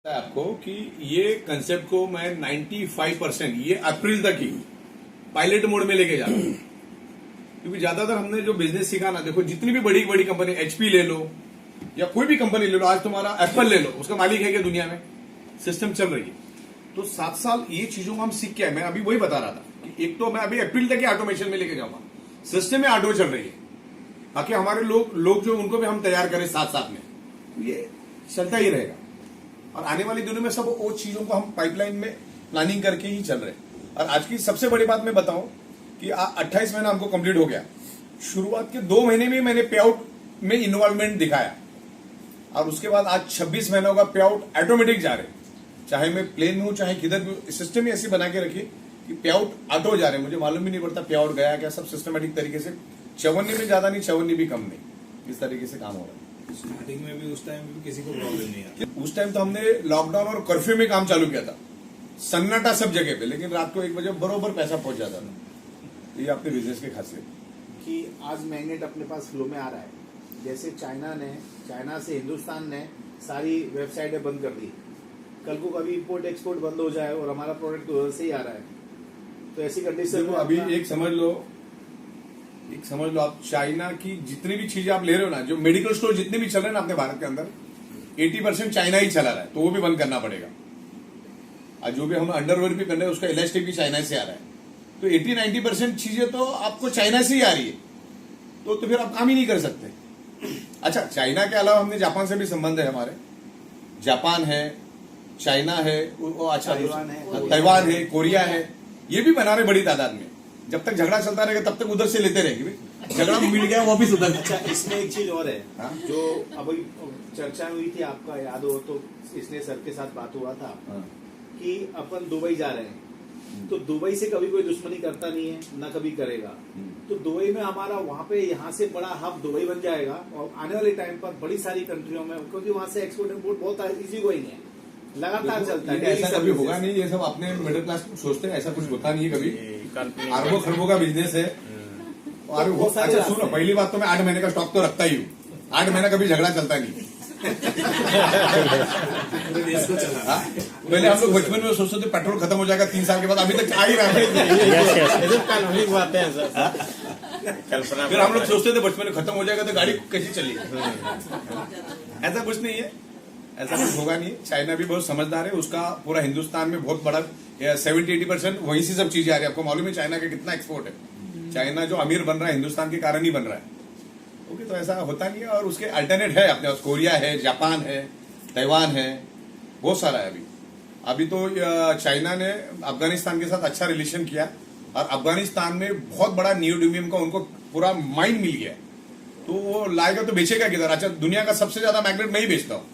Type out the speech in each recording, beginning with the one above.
आपको कि ये कंसेप्ट को मैं 95% ये अप्रैल तक ही पायलट मोड में लेके जा रहा हूं, क्योंकि ज्यादातर हमने जो बिजनेस सीखा ना, देखो जितनी भी बड़ी बड़ी कंपनी, एचपी ले लो या कोई भी कंपनी ले लो, आज तुम्हारा एप्पल ले लो, उसका मालिक है कि दुनिया में सिस्टम चल रही है। तो 7 साल ये चीजों को हम सीख के आए। मैं अभी वही बता रहा था कि एक तो मैं अभी अप्रैल तक ही ऑटोमेशन में लेके जाऊंगा, सिस्टम में ऑटो चल रही है, ताकि हमारे लोग जो उनको भी हम तैयार करें साथ साथ में, तो ये चलता ही रहेगा। और आने वाली दिनों में सब वो चीजों को हम पाइपलाइन में प्लानिंग करके ही चल रहे हैं। और आज की सबसे बड़ी बात मैं बताऊं कि 28 महीना हमको कंप्लीट हो गया। शुरुआत के 2 महीने में मैंने पे आउट में इन्वॉल्वमेंट दिखाया, और उसके बाद आज 26 महीनों का पे आउट ऑटोमेटिक जा रहे, चाहे मैं प्लेन में हूं चाहे किधर भी। सिस्टम ही ऐसी बना के रखी कि पे आउट ऑटो जा रहे, मुझे मालूम भी नहीं पड़ता पे आउट गया क्या, सब सिस्टमेटिक तरीके से। 54 भी ज्यादा नहीं, 54 भी कम नहीं, इस तरीके से काम हो रहा है। स्टार्टिंग में भी उस टाइम भी किसी को प्रॉब्लम नहीं आई। उस टाइम तो हमने लॉकडाउन और कर्फ्यू में काम चालू किया था, सन्नाटा सब जगह पे, लेकिन रात को 1 बजे बरोबर पैसा पहुंच जाता था। ये अपने बिजनेस की खासियत कि आज मैग्नेट अपने पास फ्लो में आ रहा है। जैसे चाइना से हिंदुस्तान ने सारी वेबसाइटें बंद कर दी, कल को कभी इंपोर्ट एक्सपोर्ट बंद हो जाए और हमारा प्रोडक्ट उधर से ही आ रहा है, तो ऐसी कंडीशन में अभी एक समझ लो आप, चाइना की जितनी भी चीजें आप ले रहे हो ना, जो मेडिकल स्टोर जितने भी चल रहे हैं ना अपने भारत के अंदर, 80% चाइना ही चला रहा है, तो वो भी बंद करना पड़ेगा। और जो भी हम अंडरवेयर भी कर रहे हैं उसका इलास्टिक भी चाइना से आ रहा है, तो 80-90% चीजें तो आपको चाइना से ही आ रही है, तो फिर आप काम ही नहीं कर सकते। अच्छा, चाइना के अलावा हमने जापान से भी संबंध है हमारे, जापान है, चाइना है, अच्छा ताइवान है, कोरिया है, ये भी बना रहे बड़ी तादाद में। जब तक झगड़ा चलता रहेगा तब तक उधर से लेते रहेंगे, झगड़ा मिल गया वापिस उधर। अच्छा, इसमें एक चीज और है। जो अभी चर्चा हुई थी, आपका याद हो तो, इसने सर के साथ बात हुआ था कि अपन दुबई जा रहे हैं, तो दुबई से कभी कोई दुश्मनी करता नहीं है, ना कभी करेगा। तो दुबई में हमारा वहां पे यहाँ से बड़ा हब दुबई बन जाएगा, और आने वाले टाइम पर बड़ी सारी कंट्रियों में, क्योंकि वहां से एक्सपोर्ट इम्पोर्ट बहुत इजी गोइंग है, लगातार चलता है। ऐसा कभी होगा नहीं, ये सब अपने मिडिल क्लास सोचते हैं, ऐसा कुछ होता नहीं है कभी। अरबों खरबों का बिजनेस है। और अच्छा सुनो, पहली बात तो मैं 8 महीने का स्टॉक तो रखता ही हूँ, 8 महीना कभी झगड़ा चलता नहीं। पहले हम लोग बचपन में सोचते थे पेट्रोल खत्म हो जाएगा 3 साल के बाद, अभी तक आ ही रहा है। फिर हम लोग सोचते थे बचपन में खत्म हो जाएगा तो गाड़ी कैसी चली, ऐसा कुछ नहीं है, ऐसा कुछ होगा नहीं। चाइना भी बहुत समझदार है, उसका पूरा हिंदुस्तान में बहुत बड़ा 70-80% वहीं से सब चीजें आ रही है। आपको मालूम है चाइना का कितना एक्सपोर्ट है, चाइना जो अमीर बन रहा है हिंदुस्तान के कारण ही बन रहा है। ओके, तो ऐसा होता नहीं है। और उसके अल्टरनेट है अपने पास, कोरिया है, जापान है, ताइवान है, बहुत सारा है। अभी तो चाइना ने अफगानिस्तान के साथ अच्छा रिलेशन किया, और अफगानिस्तान में बहुत बड़ा नियोडिमियम का उनको पूरा माइन मिल गया, तो वो लाएगा तो बेचेगा किधर। अच्छा, दुनिया का सबसे ज्यादा मैग्नेट मैं ही बेचता हूँ,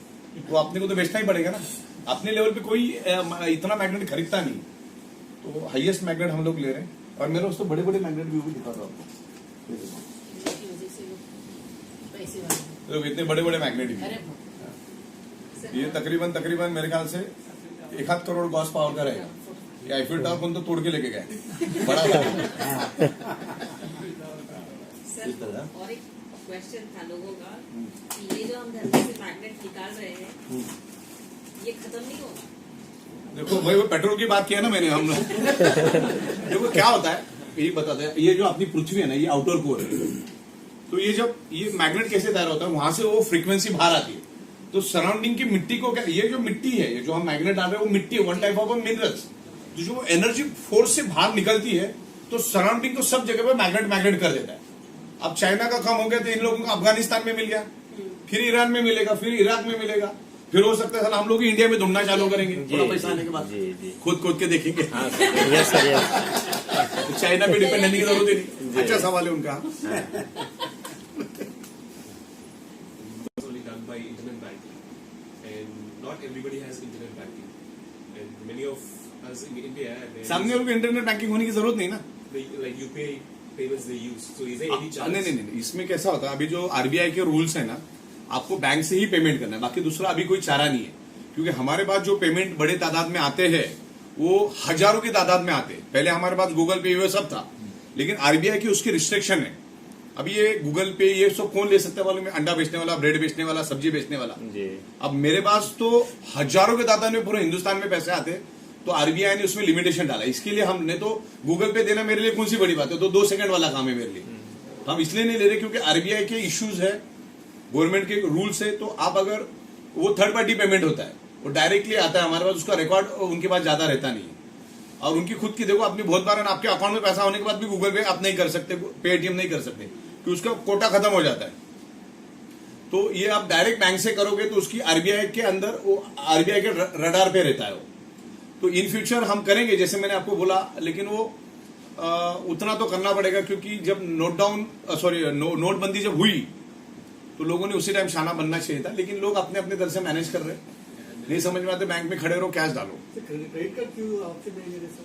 तो अपने को तो बेचना ही पड़ेगा ना। अपने लेवल पे कोई इतना मैग्नेट खरीदता नहीं, तो हाईएस्ट मैग्नेट हम लोग ले रहे हैं। और मेरे उसको बड़े बड़े मैग्नेट भी दिखा रहा हूँ, तो इतने बड़े बड़े मैग्नेट भी, ये तकरीबन मेरे ख्याल से 1.5 करोड़ गॉस पावर का रहेगा। ये आईफिल टावर को तो तोड़ के लेके गए, बड़ा था। और एक क्वेश्चन था लोगों का कि ये जो हम धरती से मैग्नेट निकाल रहे हैं, ये खत्म नहीं होगा। देखो भाई, वो पेट्रोल की बात किया ना मैंने, हम लोग देखो क्या होता है ये बताते हैं। ये जो अपनी पृथ्वी है ना, ये आउटर कोर है, तो ये जब ये मैग्नेट कैसे तैयार होता है, वहां से वो फ्रीक्वेंसी बाहर आती है, तो सराउंडिंग की मिट्टी को क्या, ये जो मिट्टी है, ये जो हम मैग्नेट डाल रहे हैं वो मिट्टी है, वन टाइप ऑफ मिनरल्स, तो जो एनर्जी फोर्स से बाहर निकलती है, तो सराउंडिंग को सब जगह पे मैग्नेट कर देता है। अब चाइना का कम हो गया तो इन लोगों को अफगानिस्तान में मिल गया, फिर ईरान में मिलेगा, फिर इराक में मिलेगा, फिर हो सकता है हम लोग इंडिया में ढूंढना चालू करेंगे, थोड़ा पैसा आने के बाद खोद के देखेंगे। तो चाइना पे डिपेंड रहने की जरूरत ही नहीं। अच्छा सवाल है उनका। सामने लोग इंटरनेट बैंकिंग होने की जरूरत नहीं ना, नहीं। इसमें कैसा होता है, अभी जो आरबीआई के रूल्स है ना, आपको बैंक से ही पेमेंट करना है, बाकी दूसरा अभी कोई चारा नहीं है। क्योंकि हमारे पास जो पेमेंट बड़े तादाद में आते हैं वो हजारों की तादाद में आते हैं। पहले हमारे पास गूगल पे ये सब था, लेकिन आरबीआई की उसकी रिस्ट्रिक्शन है। अभी ये गूगल पे ये सब कौन ले सकता है वालों में, अंडा बेचने वाला, ब्रेड बेचने वाला, सब्जी बेचने वाला। जी। अब मेरे पास तो हजारों के तादाद में पूरे हिंदुस्तान में पैसे आते, तो आरबीआई ने उसमें लिमिटेशन डाला। इसके लिए हमने तो गूगल पे देना मेरे लिए कौन सी बड़ी बात है, तो 2 सेकंड वाला काम है मेरे लिए। तो हम इसलिए नहीं ले रहे क्योंकि आरबीआई के इश्यूज है, गवर्नमेंट के रूल्स है। तो आप अगर वो थर्ड पार्टी पेमेंट होता है, वो डायरेक्टली आता है हमारे पास, उसका रिकॉर्ड उनके पास ज्यादा रहता नहीं है। और उनकी खुद की देखो, आपने बहुत बार आपके अकाउंट में पैसा होने के बाद भी गूगल पे आप नहीं कर सकते, पेटीएम नहीं कर सकते, कि उसका कोटा खत्म हो जाता है। तो ये आप डायरेक्ट बैंक से करोगे तो उसकी आरबीआई के अंदर, वो आरबीआई के रडार पे रहता है वो। तो इन फ्यूचर हम करेंगे जैसे मैंने आपको बोला, लेकिन वो उतना तो करना पड़ेगा क्योंकि जब नोटबंदी जब हुई तो लोगों ने उसी टाइम शाना बनना चाहिए था, लेकिन लोग अपने अपने तरह से मैनेज कर रहे हैं। नहीं समझ में आते, बैंक में खड़े रहो, कैश डालो। क्रेडिट कार्ड क्यों आपसे नहीं ले सर?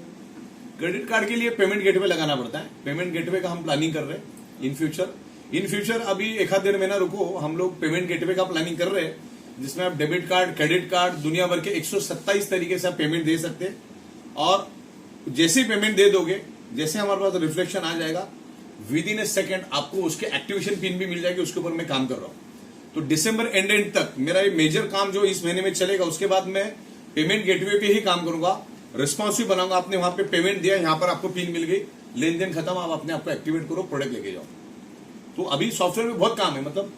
क्रेडिट कार्ड के लिए पेमेंट गेटवे लगाना पड़ता है। पेमेंट गेटवे का हम प्लानिंग कर रहे हैं इन फ्यूचर। अभी 1-1.5 महीना रुको, हम लोग पेमेंट गेटवे का प्लानिंग कर रहे हैं, जिसमें आप डेबिट कार्ड, क्रेडिट कार्ड, दुनिया भर के 127 तरीके से आप पेमेंट दे सकते हैं। और जैसे ही पेमेंट दे दोगे, जैसे हमारे पास रिफ्लेक्शन आ जाएगा, विद इन ए सेकेंड आपको उसके एक्टिवेशन पिन भी मिल जाएगी। उसके ऊपर मैं काम कर रहा हूं। तो दिसंबर एंड तक मेरा ये मेजर काम जो इस महीने में चलेगा, उसके बाद मैं पेमेंट गेटवे पे ही काम करूंगा, रिस्पॉन्सिव बनाऊंगा। आपने वहां पे पेमेंट दिया, यहां पर आपको पिन मिल गई, लेन देन खत्म, आप अपने आप को एक्टिवेट करो, प्रोडक्ट लेके जाओ। तो अभी सॉफ्टवेयर में बहुत काम है। मतलब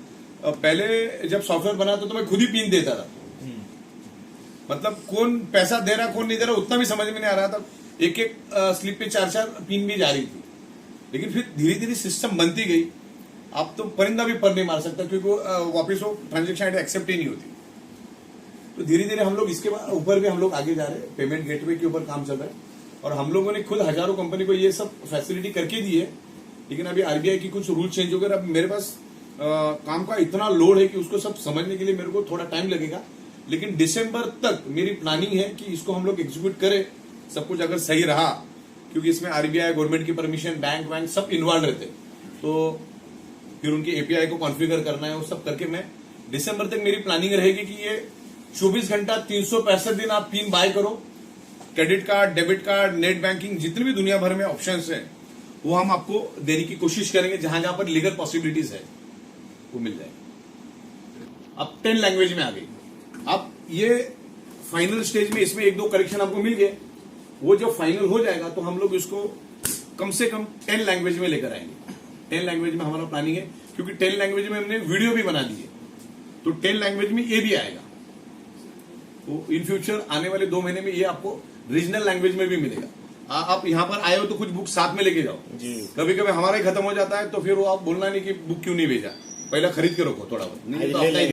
पहले जब सॉफ्टवेयर बना था तो मैं खुद ही पिन देता था, मतलब कौन पैसा दे रहा कौन नहीं दे रहा उतना भी समझ में नहीं आ रहा था। एक स्लिप पे 4-4 पिन भी जा रही थी। लेकिन फिर धीरे धीरे सिस्टम बनती गई। आप तो परिंदा भी पर नहीं मार सकता क्योंकि वापिस वो ट्रांजेक्शन आईडी एक्सेप्ट ही नहीं होती। तो धीरे धीरे हम लोग इसके ऊपर भी हम लोग आगे जा रहे हैं। पेमेंट गेटवे के ऊपर काम चल रहा है और हम लोगों ने खुद हजारों कंपनी को ये सब फैसिलिटी करके दी है। लेकिन अभी आरबीआई की कुछ रूल चेंज हो गए। अब मेरे पास काम का इतना लोड है कि उसको सब समझने के लिए मेरे को थोड़ा टाइम लगेगा। लेकिन दिसंबर तक मेरी प्लानिंग है कि इसको हम लोग एग्जीक्यूट करें, सब कुछ अगर सही रहा, क्योंकि इसमें आरबीआई, गवर्नमेंट की परमिशन, बैंक सब इन्वॉल्व रहते। तो फिर उनकी एपीआई को कॉन्फ़िगर करना है, वो सब करके मैं दिसंबर तक मेरी प्लानिंग रहेगी कि ये 24 घंटा 365 दिन आप पिन बाय करो। Credit card, debit card, net banking, जितने भी दुनिया भर में ऑप्शंस हैं वो हम आपको देने की कोशिश करेंगे। जहां जहां पर लीगल पॉसिबिलिटीज है वो मिल जाए। अब 10 लैंग्वेज में आ गई। अब ये फाइनल स्टेज में इसमें 1-2 करेक्शन आपको मिल गए। वो जब फाइनल हो जाएगा तो हम लोग इसको कम से कम 10 लैंग्वेज में लेकर आएंगे। 10 लैंग्वेज में हमारा प्लानिंग है, क्योंकि 10 लैंग्वेज में हमने वीडियो भी बना दी है। तो 10 लैंग्वेज में ये भी आएगा। तो इन फ्यूचर आने वाले 2 महीने में ये आपको रीजनल लैंग्वेज में भी मिलेगा। आप यहाँ पर आए हो तो कुछ बुक साथ में लेके जाओ। कभी कभी हमारा ही खत्म हो जाता है तो फिर वो आप बोलना नहीं कि बुक क्यों नहीं भेजा, पहले खरीद के रखो थोड़ा बहुत, नहीं तो